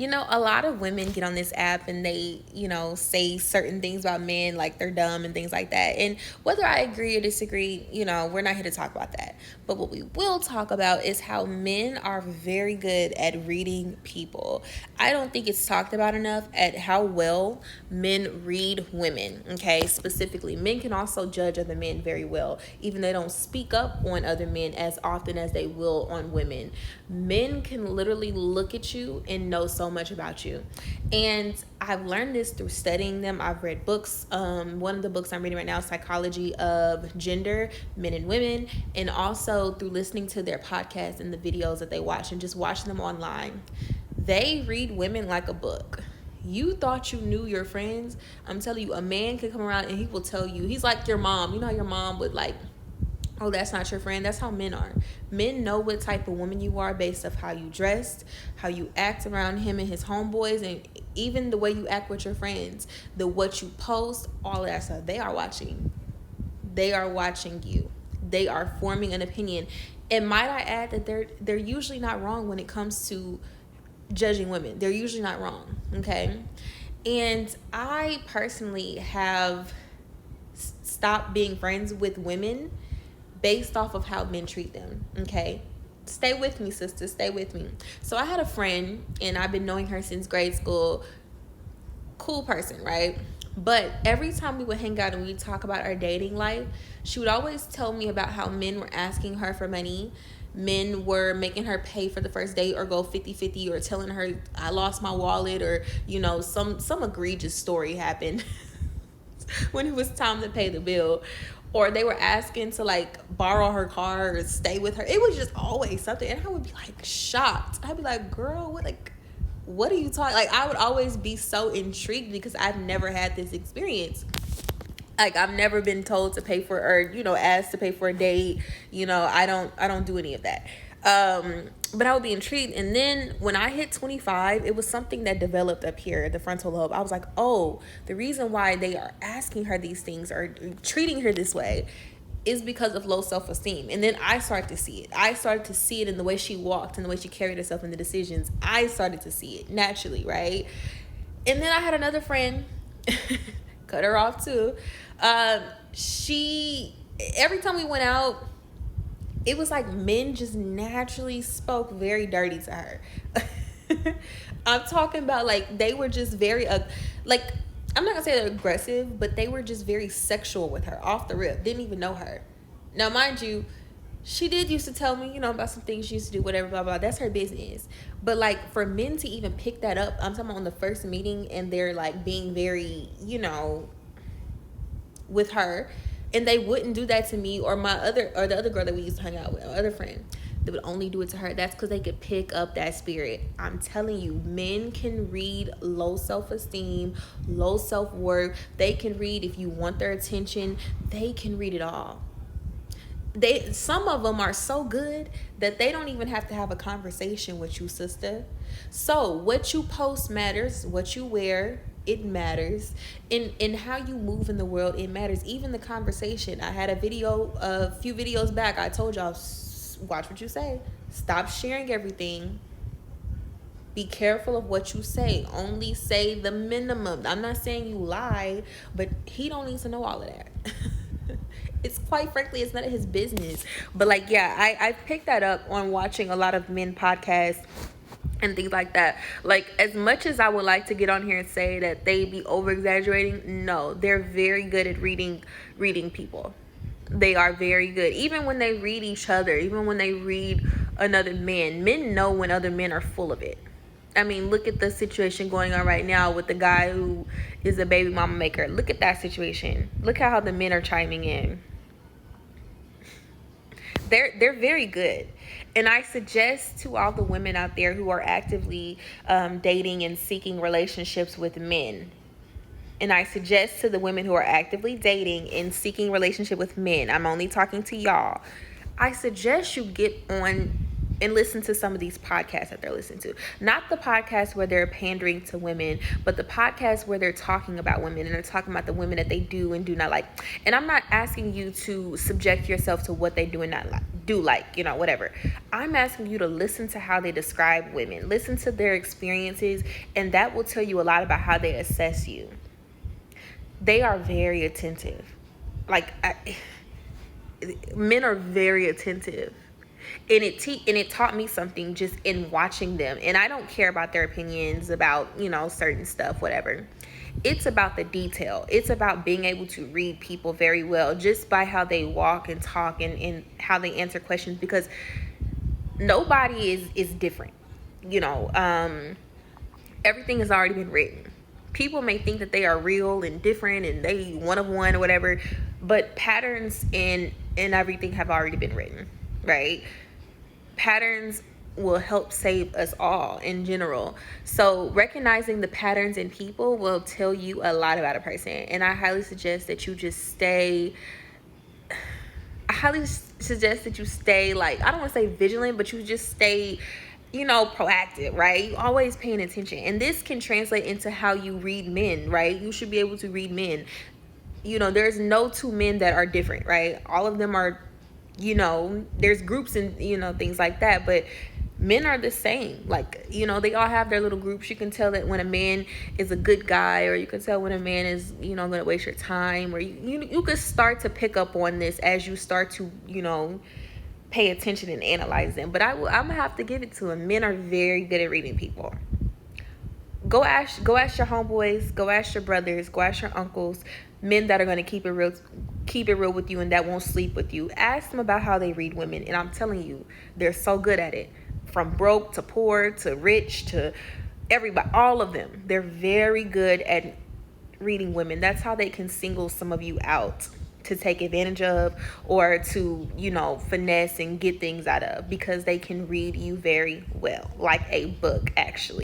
A lot of women get on this app and they, say certain things about men, like they're dumb and things like that. And whether I agree or disagree, we're not here to talk about that. But what we will talk about is how men are very good at reading people. I don't think it's talked about enough at how well men read women, okay? Specifically, men can also judge other men very well, even they don't speak up on other men as often as they will on women. Men can literally look at you and know so much about you. And I've learned this through studying them. I've read books. One of the books I'm reading right now is Psychology of Gender, Men and Women, and also through listening to their podcasts and the videos that they watch and just watching them online. They read women like a book. You thought you knew your friends. I'm telling you, a man can come around and he will tell you. He's like your mom. You know how your mom would like, oh, that's not your friend. That's how men are. Men know what type of woman you are based off how you dressed, how you act around him and his homeboys, and even the way you act with your friends, what you post, all of that stuff. They are watching. They are watching you. They are forming an opinion. And might I add that they're usually not wrong when it comes to judging women. They're usually not wrong, okay? And I personally have stopped being friends with women based off of how men treat them, okay? Stay with me, sister. Stay with me. So I had a friend, and I've been knowing her since grade school. Cool person, right? But every time we would hang out and we'd talk about our dating life, she would always tell me about how men were asking her for money. Men were making her pay for the first date or go 50-50, or telling her I lost my wallet, or some egregious story happened when it was time to pay the bill, or they were asking to like borrow her car or stay with her. It was just always something, and I would be like shocked. I'd be like, girl, what are you talking? Like, I would always be so intrigued because I've never had this experience. Like, I've never been told to pay for, or asked to pay for a date. I don't do any of that. But I would be intrigued. And then when I hit 25, it was something that developed up here, the frontal lobe. I was like, oh, the reason why they are asking her these things or treating her this way is because of low self-esteem. And then I started to see it. I started to see it in the way she walked and the way she carried herself in the decisions. I started to see it naturally, right? And then I had another friend, cut her off too. She, every time we went out, it was like men just naturally spoke very dirty to her. I'm talking about like they were just very, like, I'm not gonna say they're aggressive, but they were just very sexual with her off the rip. Didn't even know her. Now, mind you, she did used to tell me, about some things she used to do, whatever, blah, blah. That's her business. But like for men to even pick that up, I'm talking about on the first meeting, and they're like being very, with her, and they wouldn't do that to me or the other girl that we used to hang out with, our other friend. They would only do it to her. That's because they could pick up that spirit. I'm telling you, men can read low self-esteem, low self-worth. They can read if you want their attention. They can read it all. Some of them are so good that they don't even have to have a conversation with you, sister. So what you post matters. What you wear, it matters. In how you move in the world, it matters. Even the conversation. I had a few videos back, I told y'all, watch what you say. Stop sharing everything. Be careful of what you say. Only say the minimum. I'm not saying you lie, but he don't need to know all of that. It's quite frankly, it's none of his business. But like, yeah, I picked that up on watching a lot of men podcasts and things like that. Like, as much as I would like to get on here and say that they be over exaggerating, no, they're very good at reading people. They are very good. Even when they read each other, even when they read another man, men know when other men are full of it. I mean, look at the situation going on right now with the guy who is a baby mama maker. Look at that situation. Look at how the men are chiming in. They're very good. And I suggest to all the women out there who are actively dating and seeking relationships with men, and I suggest to the women who are actively dating and seeking relationship with men, I'm only talking to y'all, I suggest you get on and listen to some of these podcasts that they're listening to. Not the podcasts where they're pandering to women, but the podcasts where they're talking about women and they're talking about the women that they do and do not like. And I'm not asking you to subject yourself to what they do and not like, whatever. I'm asking you to listen to how they describe women, listen to their experiences, and that will tell you a lot about how they assess you. They are very attentive. Men are very attentive. And it taught me something just in watching them. And I don't care about their opinions about, certain stuff, whatever. It's about the detail. It's about being able to read people very well just by how they walk and talk and how they answer questions, because nobody is different. Everything has already been written. People may think that they are real and different and they one of one or whatever, but patterns in everything have already been written, right? Patterns will help save us all in general. So recognizing the patterns in people will tell you a lot about a person. And I highly suggest that you stay, like, I don't want to say vigilant, but you just stay, proactive, right? You always paying attention. And this can translate into how you read men, right? You should be able to read men. There's no two men that are different, right? All of them are, there's groups and, things like that, but men are the same. Like, they all have their little groups. You can tell that when a man is a good guy, or you can tell when a man is, going to waste your time, or you could start to pick up on this as you start to, pay attention and analyze them. But I'm gonna have to give it to them. Men are very good at reading people. Go ask your homeboys, go ask your brothers, go ask your uncles, men that are going to keep it real with you and that won't sleep with you. Ask them about how they read women, and I'm telling you, they're so good at it. From broke to poor to rich to everybody, all of them, they're very good at reading women. That's how they can single some of you out to take advantage of, or to, finesse and get things out of, because they can read you very well, like a book, actually.